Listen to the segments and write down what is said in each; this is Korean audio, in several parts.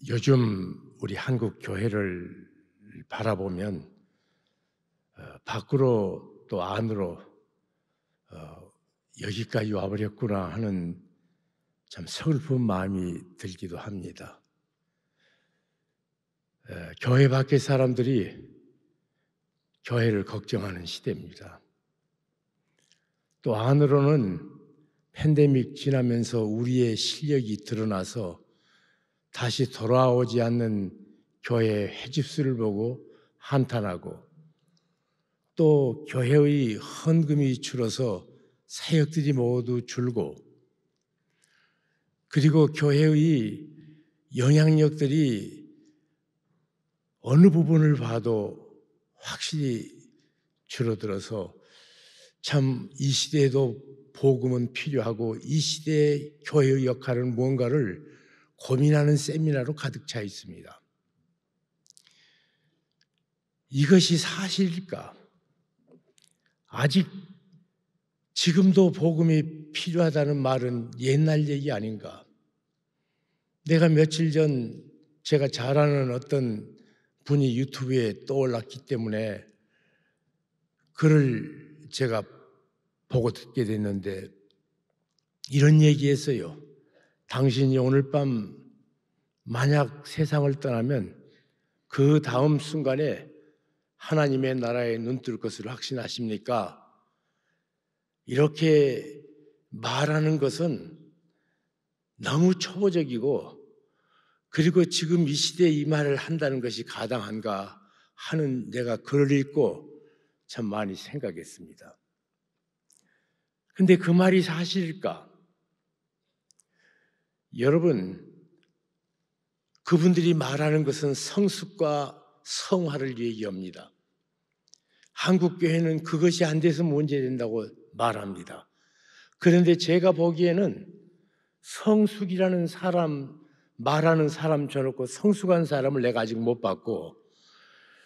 요즘 우리 한국 교회를 바라보면 밖으로 또 안으로 여기까지 와버렸구나 하는 참 서글픈 마음이 들기도 합니다. 교회 밖의 사람들이 교회를 걱정하는 시대입니다. 또 안으로는 팬데믹 지나면서 우리의 실력이 드러나서 다시 돌아오지 않는 교회의 회집수를 보고 한탄하고, 또 교회의 헌금이 줄어서 사역들이 모두 줄고, 그리고 교회의 영향력들이 어느 부분을 봐도 확실히 줄어들어서 참 이 시대에도 복음은 필요하고 이 시대의 교회의 역할은 무언가를 고민하는 세미나로 가득 차 있습니다. 이것이 사실일까? 아직 지금도 복음이 필요하다는 말은 옛날 얘기 아닌가? 내가 며칠 전 제가 잘 아는 어떤 분이 유튜브에 떠올랐기 때문에 그를 제가 보고 듣게 됐는데, 이런 얘기했어요. 당신이 오늘 밤 만약 세상을 떠나면 그 다음 순간에 하나님의 나라에 눈뜰 것을 확신하십니까? 이렇게 말하는 것은 너무 초보적이고, 그리고 지금 이 시대에 이 말을 한다는 것이 가당한가 하는, 내가 글을 읽고 참 많이 생각했습니다. 근데 그 말이 사실일까? 여러분, 그분들이 말하는 것은 성숙과 성화를 얘기합니다. 한국 교회는 그것이 안 돼서 문제된다고 말합니다. 그런데 제가 보기에는 성숙이라는 사람, 말하는 사람 쳐놓고 성숙한 사람을 내가 아직 못 봤고,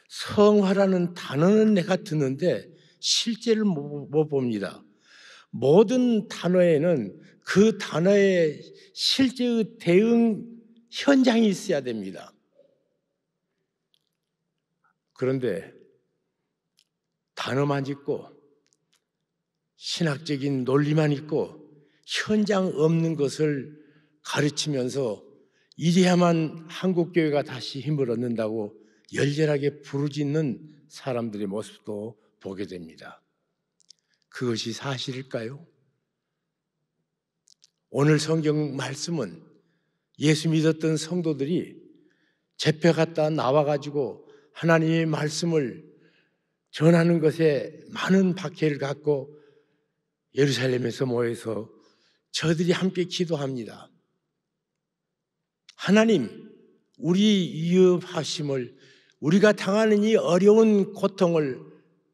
성화라는 단어는 내가 듣는데 실제를 못 봅니다. 모든 단어에는 그 단어의 실제의 대응 현장이 있어야 됩니다. 그런데 단어만 있고 신학적인 논리만 있고 현장 없는 것을 가르치면서 이래야만 한국교회가 다시 힘을 얻는다고 열렬하게 부르짖는 사람들의 모습도 보게 됩니다. 그것이 사실일까요? 오늘 성경 말씀은 예수 믿었던 성도들이 잡혀갔다 나와가지고 하나님의 말씀을 전하는 것에 많은 박해를 갖고 예루살렘에서 모여서 저들이 함께 기도합니다. 하나님, 우리 위협하심을, 우리가 당하는 이 어려운 고통을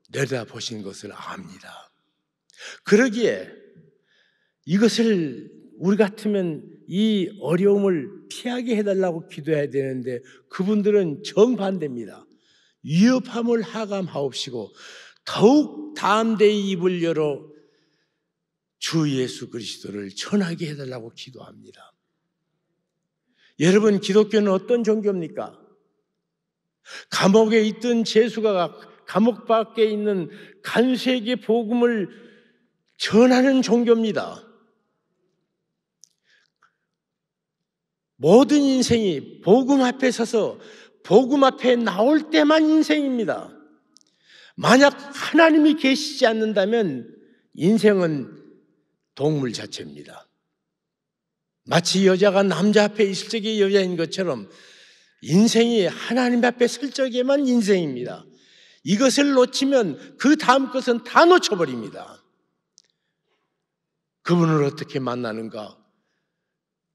내려다보신 것을 압니다. 그러기에 이것을 우리 같으면 이 어려움을 피하게 해달라고 기도해야 되는데, 그분들은 정반대입니다. 위협함을 하감하옵시고 더욱 담대히 입을 열어 주 예수 그리스도를 전하게 해달라고 기도합니다. 여러분, 기독교는 어떤 종교입니까? 감옥에 있던 죄수가 감옥 밖에 있는 간수에게 복음을 전하는 종교입니다. 모든 인생이 복음 앞에 서서 복음 앞에 나올 때만 인생입니다. 만약 하나님이 계시지 않는다면 인생은 동물 자체입니다. 마치 여자가 남자 앞에 있을 적에 여자인 것처럼 인생이 하나님 앞에 설 적에만 인생입니다. 이것을 놓치면 그 다음 것은 다 놓쳐버립니다. 그분을 어떻게 만나는가?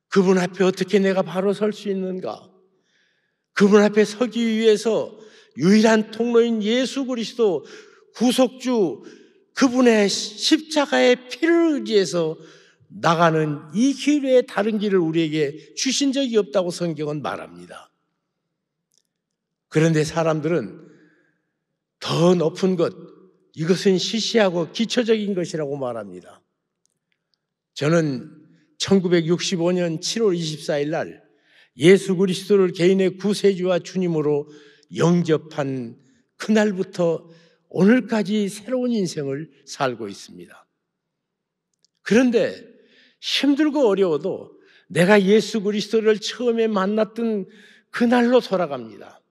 그분 앞에 어떻게 내가 바로 설 수 있는가? 그분 앞에 서기 위해서 유일한 통로인 예수 그리스도 구속주, 그분의 십자가의 피를 의지해서 나가는 이 길 외에 다른 길을 우리에게 주신 적이 없다고 성경은 말합니다. 그런데 사람들은 더 높은 것, 이것은 시시하고 기초적인 것이라고 말합니다. 저는 1965년 7월 24일 날 예수 그리스도를 개인의 구세주와 주님으로 영접한 그날부터 오늘까지 새로운 인생을 살고 있습니다. 그런데 힘들고 어려워도 내가 예수 그리스도를 처음에 만났던 그날로 돌아갑니다.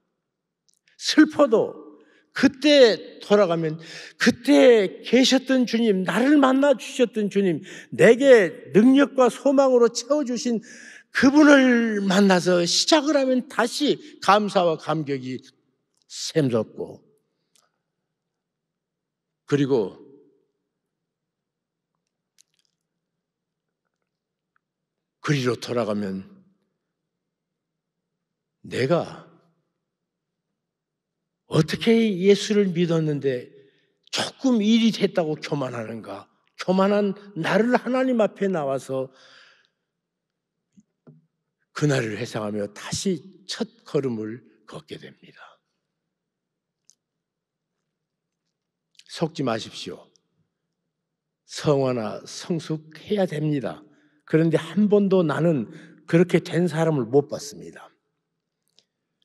슬퍼도 그때 돌아가면 그때 계셨던 주님, 나를 만나 주셨던 주님, 내게 능력과 소망으로 채워주신 그분을 만나서 시작을 하면 다시 감사와 감격이 샘솟고, 그리고 그리로 돌아가면 내가 어떻게 예수를 믿었는데 조금 일이 됐다고 교만하는가? 교만한 나를 하나님 앞에 나와서 그날을 회상하며 다시 첫 걸음을 걷게 됩니다. 속지 마십시오. 성화나 성숙해야 됩니다. 그런데 한 번도 나는 그렇게 된 사람을 못 봤습니다.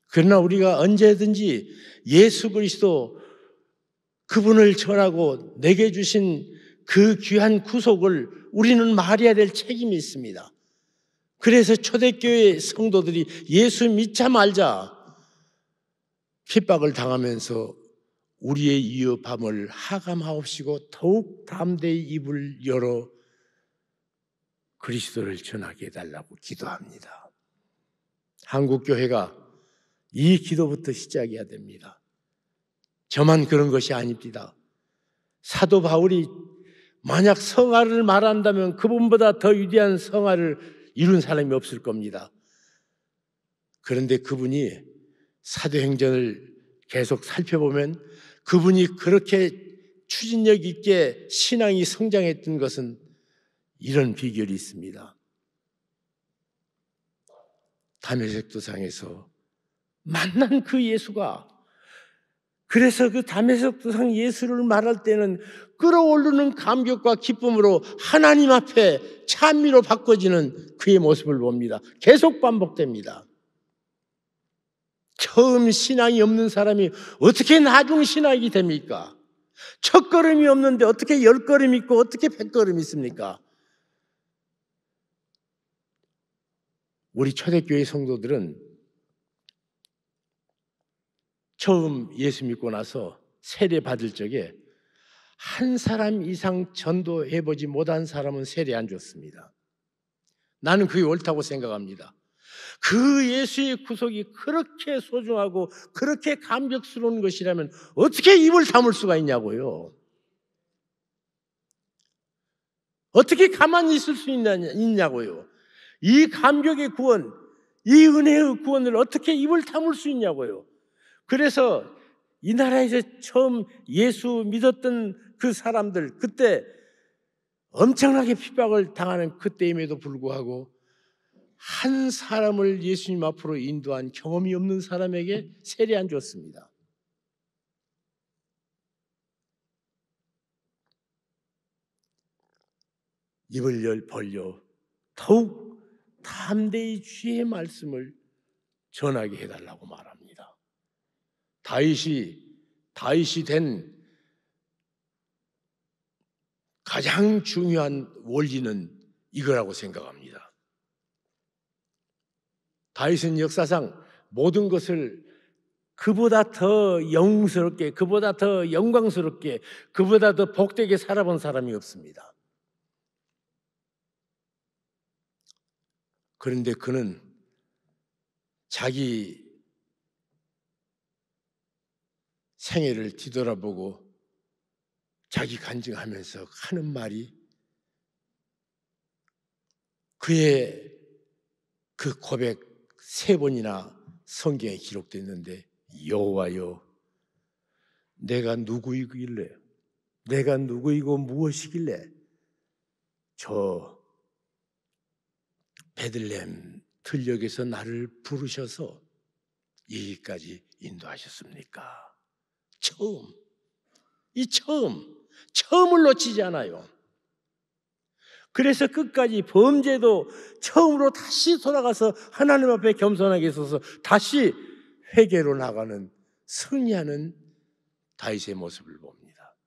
그러나 우리가 언제든지 예수 그리스도 그분을 전하고 내게 주신 그 귀한 구속을 우리는 말해야 될 책임이 있습니다. 그래서 초대교회 성도들이 예수 믿자 말자 핍박을 당하면서 우리의 위협함을 하감하옵시고 더욱 담대히 입을 열어 그리스도를 전하게 해달라고 기도합니다. 한국교회가 이 기도부터 시작해야 됩니다. 저만 그런 것이 아닙니다. 사도 바울이 만약 성화를 말한다면 그분보다 더 위대한 성화를 이룬 사람이 없을 겁니다. 그런데 그분이 사도행전을 계속 살펴보면 그분이 그렇게 추진력 있게 신앙이 성장했던 것은 이런 비결이 있습니다. 다메섹 도상에서 만난 그 예수가, 그래서 그 다메섹 도상 예수를 말할 때는 끌어오르는 감격과 기쁨으로 하나님 앞에 찬미로 바꿔지는 그의 모습을 봅니다. 계속 반복됩니다. 처음 신앙이 없는 사람이 어떻게 나중 신앙이 됩니까? 첫 걸음이 없는데 어떻게 10걸음 있고 어떻게 100걸음 있습니까? 우리 초대교회 성도들은 처음 예수 믿고 나서 세례 받을 적에 한 사람 이상 전도해보지 못한 사람은 세례 안 줬습니다. 나는 그게 옳다고 생각합니다. 그 예수의 구속이 그렇게 소중하고 그렇게 감격스러운 것이라면 어떻게 입을 다물 수가 있냐고요. 어떻게 가만히 있을 수 있냐고요. 이 감격의 구원, 이 은혜의 구원을 어떻게 입을 다물 수 있냐고요. 그래서 이 나라에서 처음 예수 믿었던 그 사람들, 그때 엄청나게 핍박을 당하는 그때임에도 불구하고 한 사람을 예수님 앞으로 인도한 경험이 없는 사람에게 세례 안 줬습니다. 입을 벌려 더욱 담대히 주의 말씀을 전하게 해달라고 말합니다. 다윗이 된 가장 중요한 원리는 이거라고 생각합니다. 다윗은 역사상 모든 것을 그보다 더 영웅스럽게, 그보다 더 영광스럽게, 그보다 더 복되게 살아본 사람이 없습니다. 그런데 그는 자기 생애를 뒤돌아보고 자기 간증하면서 하는 말이, 그의 그 고백 3번이나 성경에 기록됐는데, 여호와여, 내가 누구이길래, 내가 누구이고 무엇이길래 저 베들레헴 들녘에서 나를 부르셔서 여기까지 인도하셨습니까? 처음을 놓치지 않아요. 그래서 끝까지 범죄도 처음으로 다시 돌아가서 하나님 앞에 겸손하게 서서 다시 회개로 나가는, 승리하는 다윗의 모습을 봅니다.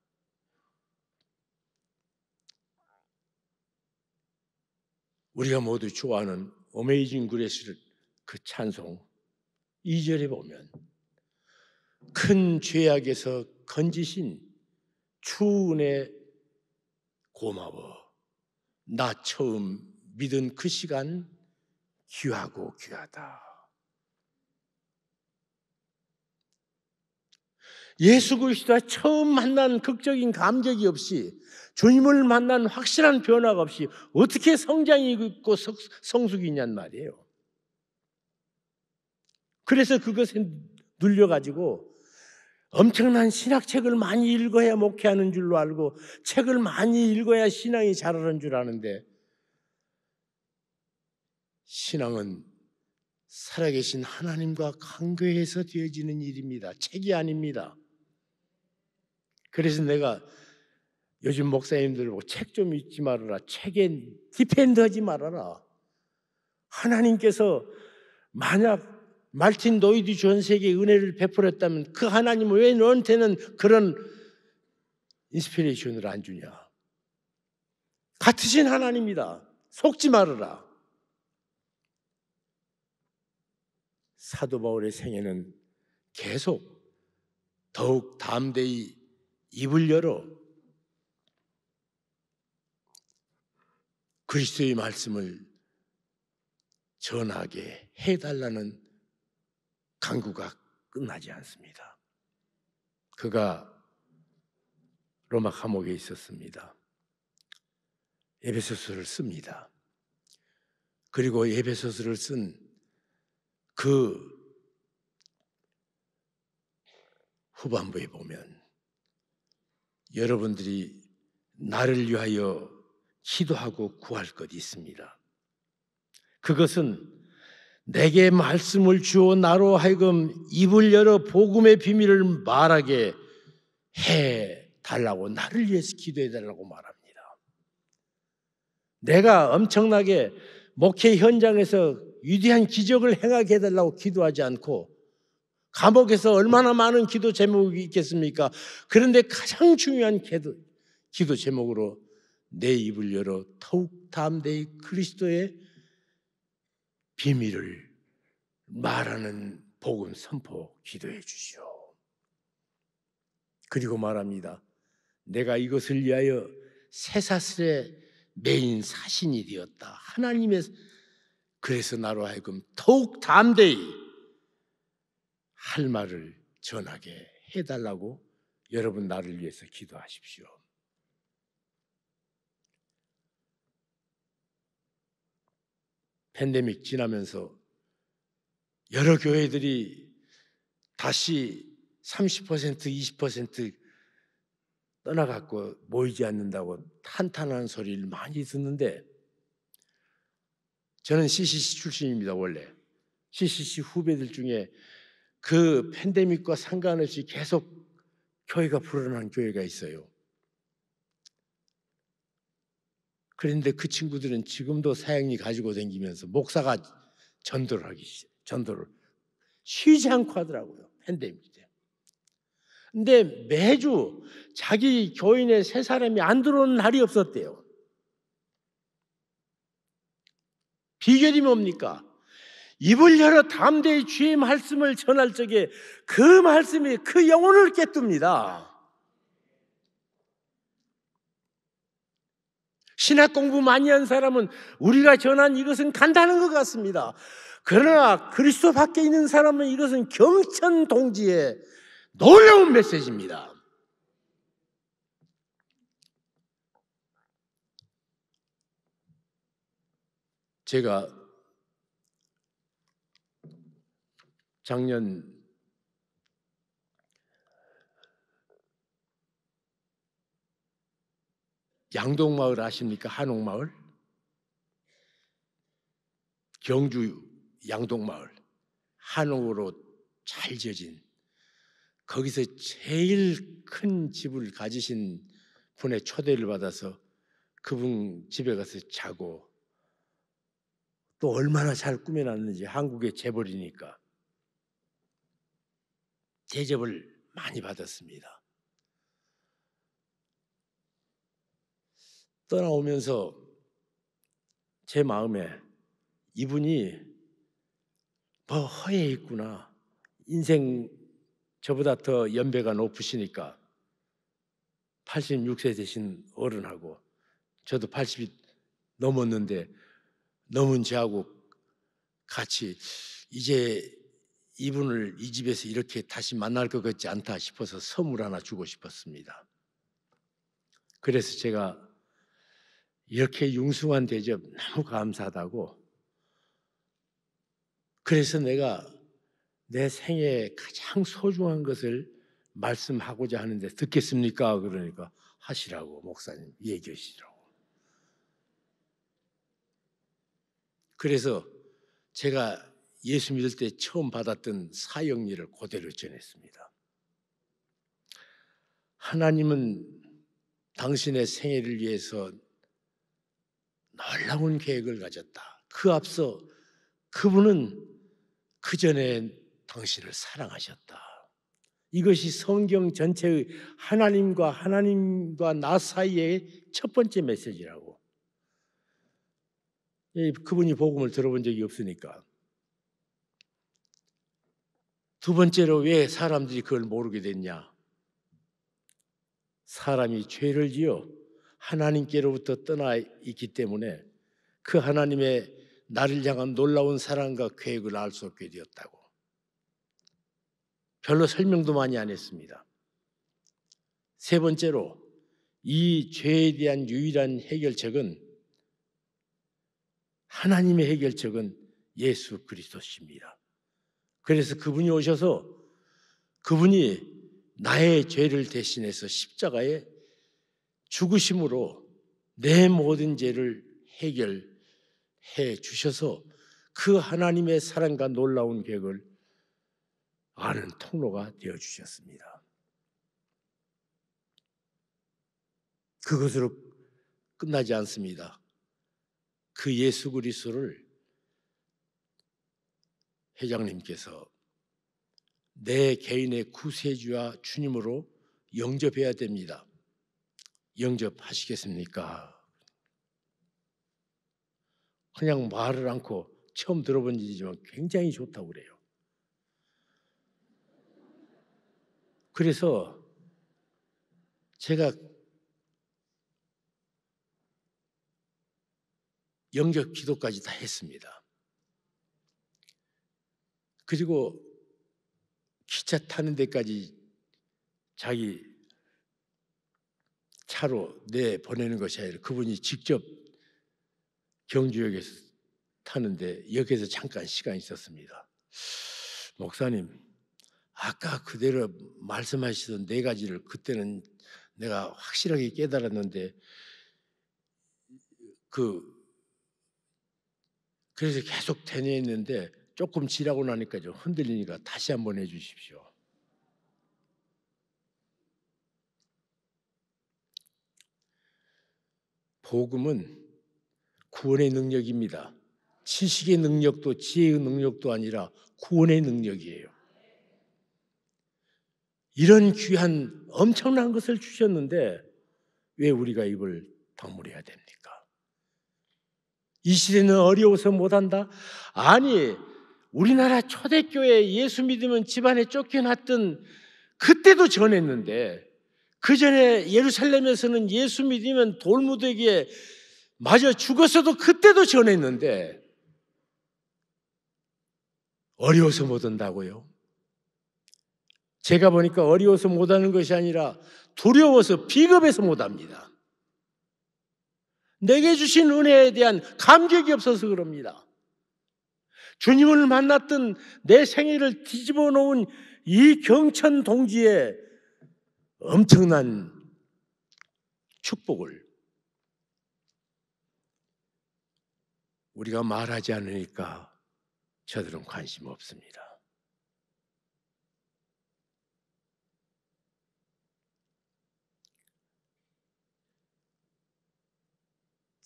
우리가 모두 좋아하는 어메이징 그레이스 그 찬송 2절에 보면 큰 죄악에서 건지신 주 은혜 고마워. 나 처음 믿은 그 시간 귀하고 귀하다. 예수 그리스도와 처음 만난 극적인 감격이 없이, 주님을 만난 확실한 변화가 없이 어떻게 성장이 있고 성숙이 있냔 말이에요. 그래서 그것에 눌려가지고 엄청난 신학책을 많이 읽어야 목회하는 줄로 알고 책을 많이 읽어야 신앙이 자라는 줄 아는데, 신앙은 살아계신 하나님과 관계해서 되어지는 일입니다. 책이 아닙니다. 그래서 내가 요즘 목사님들 보고 책 좀 읽지 말아라, 책에 디펜드하지 말아라. 하나님께서 만약 말틴 노이드 존스에게 은혜를 베풀었다면 그 하나님은 왜 너한테는 그런 인스피레이션을 안 주냐? 같으신 하나님이다. 속지 말아라. 사도 바울의 생애는 계속 더욱 담대히 입을 열어 그리스도의 말씀을 전하게 해달라는 간구가 끝나지 않습니다. 그가 로마 감옥에 있었습니다. 에베소서를 씁니다. 그리고 에베소서를 쓴 그 후반부에 보면 여러분들이 나를 위하여 기도하고 구할 것이 있습니다. 그것은 내게 말씀을 주어 나로 하여금 입을 열어 복음의 비밀을 말하게 해달라고, 나를 위해서 기도해달라고 말합니다. 내가 엄청나게 목회 현장에서 위대한 기적을 행하게 해달라고 기도하지 않고, 감옥에서 얼마나 많은 기도 제목이 있겠습니까? 그런데 가장 중요한 기도 제목으로 내 입을 열어 더욱 담대히 그리스도의 비밀을 말하는 복음 선포 기도해 주시오. 그리고 말합니다. 내가 이것을 위하여 쇠사슬에 매인 사신이 되었다. 하나님의, 그래서 나로 하여금 더욱 담대히 할 말을 전하게 해달라고 여러분 나를 위해서 기도하십시오. 팬데믹 지나면서 여러 교회들이 다시 30%, 20% 떠나갖고 모이지 않는다고 한탄하는 소리를 많이 듣는데, 저는 CCC 출신입니다. 원래 CCC 후배들 중에 그 팬데믹과 상관없이 계속 교회가 불어난 교회가 있어요. 그런데 그 친구들은 지금도 사역이 가지고 다니면서 목사가 전도를 쉬지 않고 하더라고요. 팬데믹 때. 근데 매주 자기 교인에 세 사람이 안 들어오는 날이 없었대요. 비결이 뭡니까? 입을 열어 담대히 주의 말씀을 전할 적에 그 말씀이 그 영혼을 깨뜨립니다. 신학 공부 많이 한 사람은 우리가 전한 이것은 간단한 것 같습니다. 그러나 그리스도 밖에 있는 사람은 이것은 경천동지의 놀라운 메시지입니다. 제가 작년 양동마을 아십니까? 한옥마을? 경주 양동마을 한옥으로 잘 지어진, 거기서 제일 큰 집을 가지신 분의 초대를 받아서 그분 집에 가서 자고 또 얼마나 잘 꾸며놨는지 한국에 재벌이니까 대접을 많이 받았습니다. 떠나오면서 제 마음에 이분이 뭐 허에 있구나. 인생 저보다 더 연배가 높으시니까 86세 되신 어른하고 저도 80이 넘었는데 넘은 저하고 같이 이제 이분을 이 집에서 이렇게 다시 만날 것 같지 않다 싶어서 선물 하나 주고 싶었습니다. 그래서 제가 이렇게 융숭한 대접 너무 감사하다고, 그래서 내가 내 생애에 가장 소중한 것을 말씀하고자 하는데 듣겠습니까? 그러니까 하시라고, 목사님 얘기하시라고. 그래서 제가 예수 믿을 때 처음 받았던 사형리를 그대로 전했습니다. 하나님은 당신의 생애를 위해서 놀라운 계획을 가졌다. 그 앞서 그분은 그 전에 당신을 사랑하셨다. 이것이 성경 전체의 하나님과 나 사이의 첫 번째 메시지라고. 그분이 복음을 들어본 적이 없으니까. 두 번째로 왜 사람들이 그걸 모르게 됐냐? 사람이 죄를 지어 하나님께로부터 떠나 있기 때문에 그 하나님의 나를 향한 놀라운 사랑과 계획을 알 수 없게 되었다고. 별로 설명도 많이 안 했습니다. 세 번째로 이 죄에 대한 유일한 해결책은, 하나님의 해결책은 예수 그리스도십니다. 그래서 그분이 오셔서 그분이 나의 죄를 대신해서 십자가에 죽으심으로 내 모든 죄를 해결해 주셔서 그 하나님의 사랑과 놀라운 계획을 아는 통로가 되어 주셨습니다. 그것으로 끝나지 않습니다. 그 예수 그리스도를 회장님께서 내 개인의 구세주와 주님으로 영접해야 됩니다. 영접하시겠습니까? 그냥 말을 않고 처음 들어본 일이지만 굉장히 좋다고 그래요. 그래서 제가 영접 기도까지 다 했습니다. 그리고 기차 타는 데까지 자기 차로 내보내는 것이 아니라 그분이 직접 경주역에서 타는데 역에서 잠깐 시간이 있었습니다. 목사님, 아까 그대로 말씀하시던 네 가지를 그때는 내가 확실하게 깨달았는데 그래서 계속 되뇌했는데 조금 지나고 나니까 좀 흔들리니까 다시 한번 해주십시오. 복음은 구원의 능력입니다. 지식의 능력도 지혜의 능력도 아니라 구원의 능력이에요. 이런 귀한 엄청난 것을 주셨는데 왜 우리가 이걸 방문해야 됩니까? 이 시대는 어려워서 못한다? 아니, 우리나라 초대교회 예수 믿으면 집안에 쫓겨났던 그때도 전했는데, 그 전에 예루살렘에서는 예수 믿으면 돌무더기에 맞아 죽었어도 그때도 전했는데 어려워서 못한다고요? 제가 보니까 어려워서 못하는 것이 아니라 두려워서 비겁해서 못합니다. 내게 주신 은혜에 대한 감격이 없어서 그럽니다. 주님을 만났던 내 생애를 뒤집어 놓은 이 경천 동지의 엄청난 축복을 우리가 말하지 않으니까 저들은 관심 없습니다.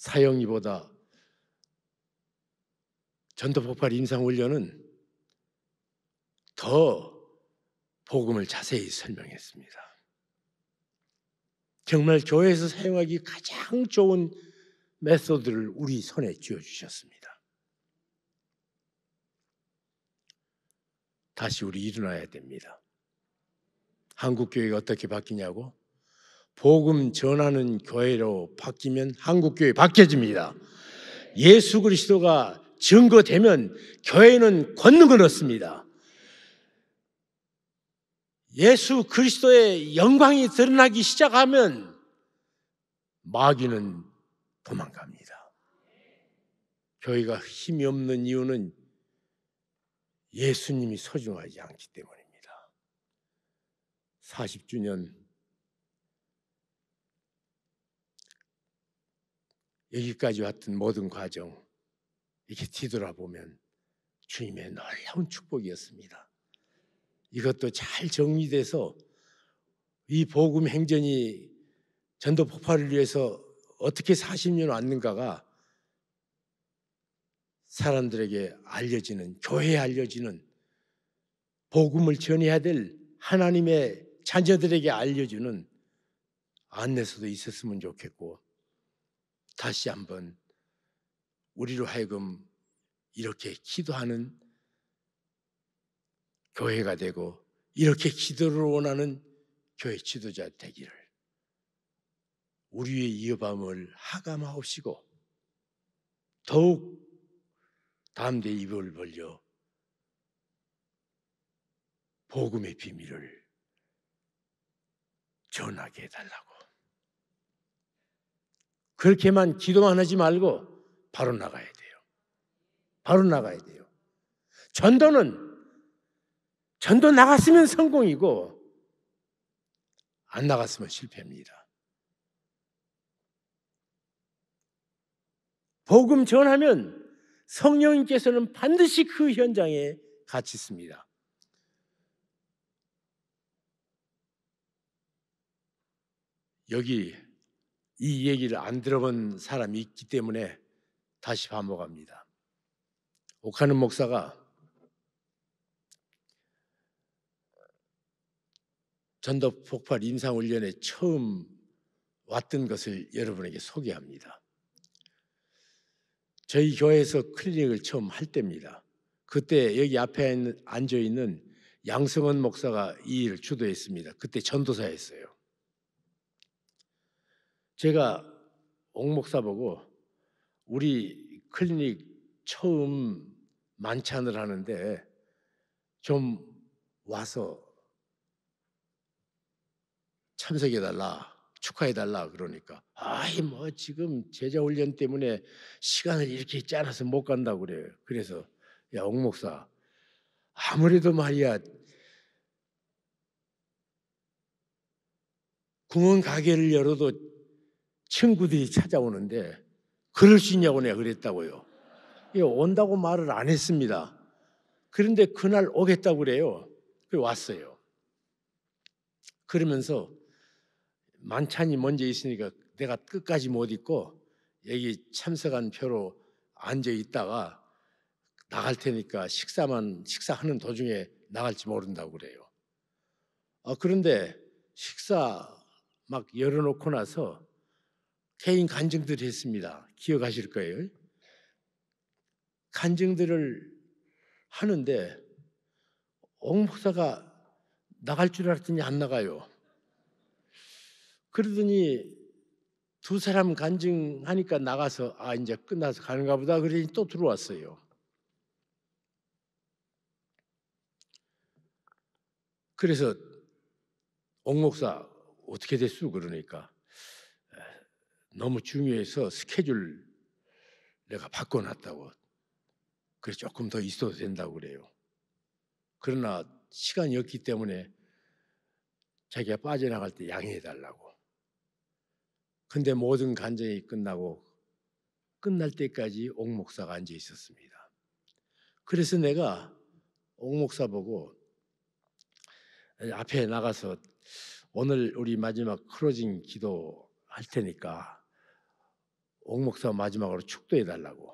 사형이보다 전도폭발 임상훈련은 더 복음을 자세히 설명했습니다. 정말 교회에서 사용하기 가장 좋은 메소드를 우리 손에 쥐어주셨습니다. 다시 우리 일어나야 됩니다. 한국교회가 어떻게 바뀌냐고? 복음 전하는 교회로 바뀌면 한국교회 바뀌어집니다. 예수 그리스도가 증거되면 교회는 권능을 얻습니다. 예수 그리스도의 영광이 드러나기 시작하면 마귀는 도망갑니다. 교회가 힘이 없는 이유는 예수님이 소중하지 않기 때문입니다. 40주년 여기까지 왔던 모든 과정 이렇게 뒤돌아보면 주님의 놀라운 축복이었습니다. 이것도 잘 정리돼서 이 복음 행전이 전도 폭발을 위해서 어떻게 40년 왔는가가 사람들에게 알려지는, 교회에 알려지는, 복음을 전해야 될 하나님의 자녀들에게 알려주는 안내서도 있었으면 좋겠고, 다시 한번 우리로 하여금 이렇게 기도하는 교회가 되고 이렇게 기도를 원하는 교회 지도자 되기를 우리의 이어밤을 하감하옵시고 더욱 담대히 입을 벌려 복음의 비밀을 전하게 해달라고. 그렇게만 기도만 하지 말고 바로 나가야 돼요. 바로 나가야 돼요. 전도 나갔으면 성공이고 안 나갔으면 실패입니다. 복음 전하면 성령님께서는 반드시 그 현장에 같이 있습니다. 여기 이 얘기를 안 들어본 사람이 있기 때문에 다시 반복합니다. 옥하는 목사가 전도 폭발 임상훈련에 처음 왔던 것을 여러분에게 소개합니다. 저희 교회에서 클리닉을 처음 할 때입니다. 그때 여기 앞에 앉아있는 양성원 목사가 이 일을 주도했습니다. 그때 전도사였어요. 제가 옥 목사 보고 우리 클리닉 처음 만찬을 하는데 좀 와서 참석해달라, 축하해달라 그러니까 아이 뭐 지금 제자훈련 때문에 시간을 이렇게 짜놔서 못 간다고 그래요. 그래서 야, 옥 목사 아무래도 말이야 궁원 가게를 열어도 친구들이 찾아오는데 그럴 수 있냐고 내가 그랬다고요. 온다고 말을 안 했습니다. 그런데 그날 오겠다고 그래요. 그래 왔어요. 그러면서 만찬이 먼저 있으니까 내가 끝까지 못 있고 여기 참석한 표로 앉아 있다가 나갈 테니까 식사하는 도중에 나갈지 모른다고 그래요. 그런데 식사 막 열어놓고 나서 개인 간증들을 했습니다. 기억하실 거예요. 간증들을 하는데 옥 목사가 나갈 줄 알았더니 안 나가요. 그러더니 두 사람 간증하니까 나가서 이제 끝나서 가는가 보다 그러니 또 들어왔어요. 그래서 옥 목사 어떻게 됐어? 그러니까 너무 중요해서 스케줄 내가 바꿔놨다고. 그래서 조금 더 있어도 된다고 그래요. 그러나 시간이 없기 때문에 자기가 빠져나갈 때 양해해달라고. 근데 모든 간증이 끝나고 끝날 때까지 옥 목사가 앉아 있었습니다. 그래서 내가 옥 목사 보고 앞에 나가서 오늘 우리 마지막 클로징 기도 할 테니까 옥 목사 마지막으로 축도해 달라고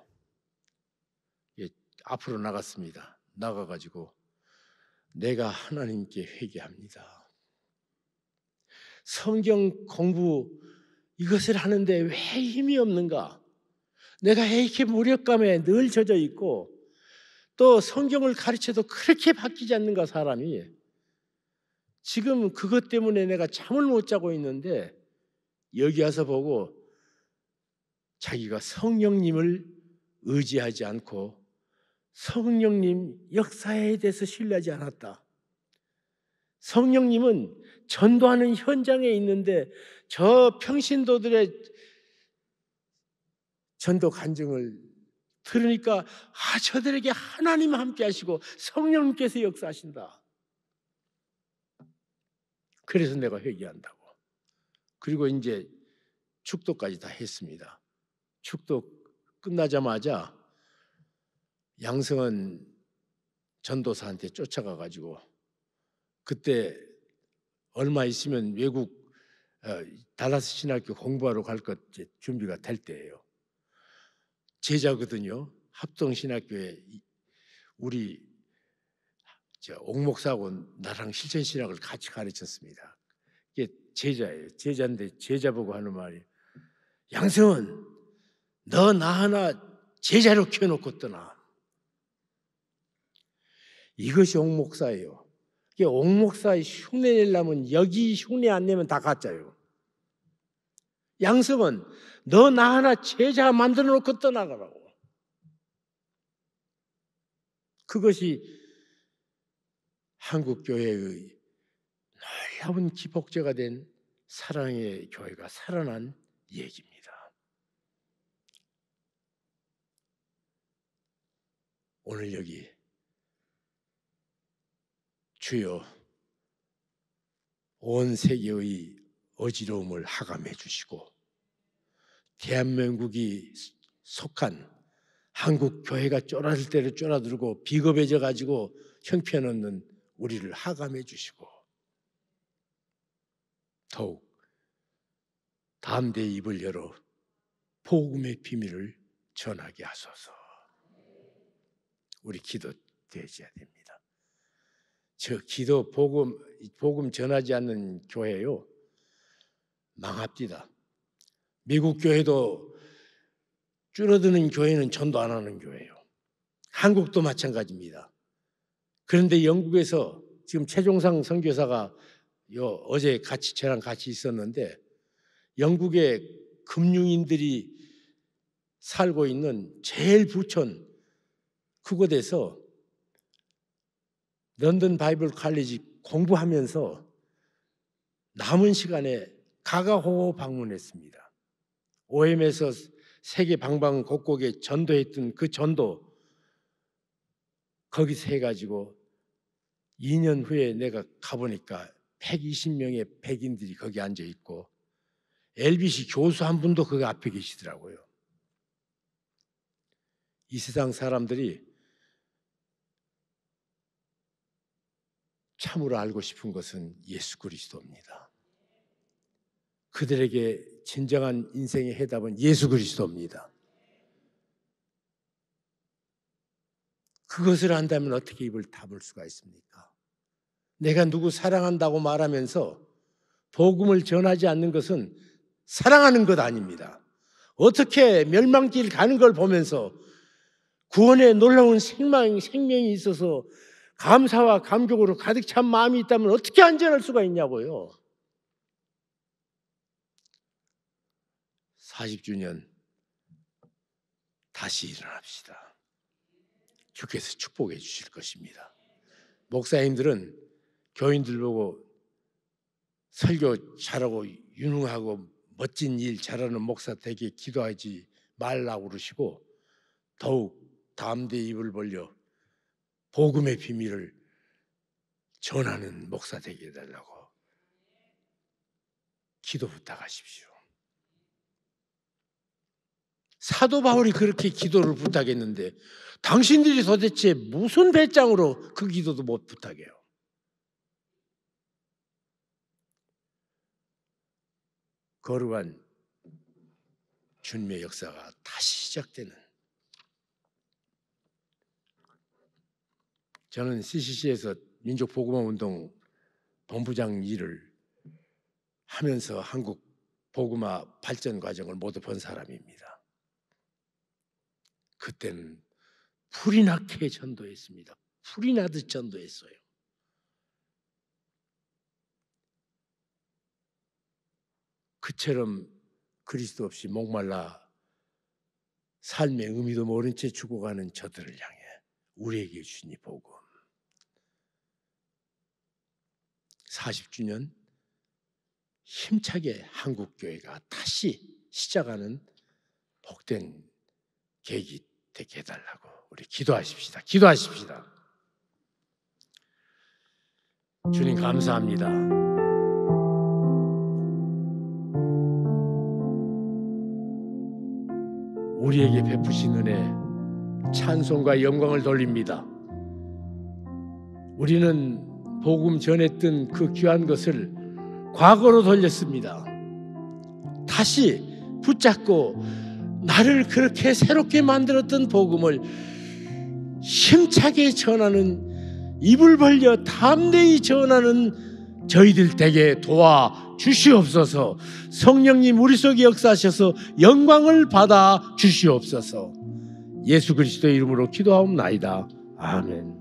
앞으로 나갔습니다. 나가가지고 내가 하나님께 회개합니다. 성경 공부 이것을 하는데 왜 힘이 없는가? 내가 이렇게 무력감에 늘 젖어 있고 또 성경을 가르쳐도 그렇게 바뀌지 않는가 사람이. 지금 그것 때문에 내가 잠을 못 자고 있는데 여기 와서 보고 자기가 성령님을 의지하지 않고 성령님 역사에 대해서 신뢰하지 않았다. 성령님은 전도하는 현장에 있는데 저 평신도들의 전도 간증을 들으니까 저들에게 하나님 함께 하시고 성령님께서 역사하신다. 그래서 내가 회개한다고. 그리고 이제 축도까지 다 했습니다. 축도 끝나자마자 양성은 전도사한테 쫓아가가지고 그때 얼마 있으면 외국 달라스 신학교 공부하러 갈 것 준비가 될 때예요. 제자거든요. 합동신학교에 우리 옥 목사하고 나랑 실천신학을 같이 가르쳤습니다. 이게 제자예요. 제자인데 제자 보고 하는 말이 양성은 너 나 하나 제자로 키워놓고 떠나. 이것이 옥 목사예요. 옥 목사의 흉내 내려면 여기 흉내 안 내면 다 가짜요. 양성은 너 나 하나 제자 만들어 놓고 떠나가라고. 그것이 한국 교회의 놀라운 기복제가 된 사랑의 교회가 살아난 얘기입니다. 오늘 여기 주여 온 세계의 어지러움을 하감해 주시고 대한민국이 속한 한국 교회가 쫄아들 때를 쫄아들고 비겁해져 가지고 형편없는 우리를 하감해 주시고 더욱 담대히 입을 열어 복음의 비밀을 전하게 하소서. 우리 기도 드려야 됩니다. 저 기도 복음 전하지 않는 교회요 망합니다. 미국 교회도 줄어드는 교회는 전도 안 하는 교회예요. 한국도 마찬가지입니다. 그런데 영국에서 지금 최종상 선교사가 어제 저랑 같이 있었는데 영국의 금융인들이 살고 있는 제일 부촌 그곳에서 런던 바이블 칼리지 공부하면서 남은 시간에 가가호호 방문했습니다. OM에서 세계 방방곡곡에 전도했던 그 전도 거기서 해가지고 2년 후에 내가 가보니까 120명의 백인들이 거기 앉아있고 LBC 교수 한 분도 거기 앞에 계시더라고요. 이 세상 사람들이 참으로 알고 싶은 것은 예수 그리스도입니다. 그들에게 진정한 인생의 해답은 예수 그리스도입니다. 그것을 안다면 어떻게 입을 닫을 수가 있습니까? 내가 누구 사랑한다고 말하면서 복음을 전하지 않는 것은 사랑하는 것 아닙니다. 어떻게 멸망길 가는 걸 보면서 구원의 놀라운 생명이 있어서 감사와 감격으로 가득 찬 마음이 있다면 어떻게 안전할 수가 있냐고요. 40주년 다시 일어납시다. 주께서 축복해 주실 것입니다. 목사님들은 교인들 보고 설교 잘하고 유능하고 멋진 일 잘하는 목사 되게 기도하지 말라고 그러시고 더욱 담대히 입을 벌려 복음의 비밀을 전하는 목사 되게 해달라고 기도 부탁하십시오. 사도 바울이 그렇게 기도를 부탁했는데 당신들이 도대체 무슨 배짱으로 그 기도도 못 부탁해요. 거룩한 주님의 역사가 다시 시작되는, 저는 CCC에서 민족복음화운동 본부장 일을 하면서 한국 복음화 발전 과정을 모두 본 사람입니다. 그때는 불이 나게 전도했습니다. 불이 나듯 전도했어요. 그처럼 그리스도 없이 목말라 삶의 의미도 모른 채 죽어가는 저들을 향해 우리에게 주신 이 복음, 40주년 힘차게 한국교회가 다시 시작하는 복된 계기 되게 해달라고 우리 기도하십시다. 기도하십시다. 주님 감사합니다. 우리에게 베푸신 은혜 찬송과 영광을 돌립니다. 우리는 복음 전했던 그 귀한 것을 과거로 돌렸습니다. 다시 붙잡고 나를 그렇게 새롭게 만들었던 복음을 힘차게 전하는, 입을 벌려 담대히 전하는 저희들 되게 도와 주시옵소서. 성령님 우리 속에 역사하셔서 영광을 받아 주시옵소서. 예수 그리스도의 이름으로 기도하옵나이다. 아멘.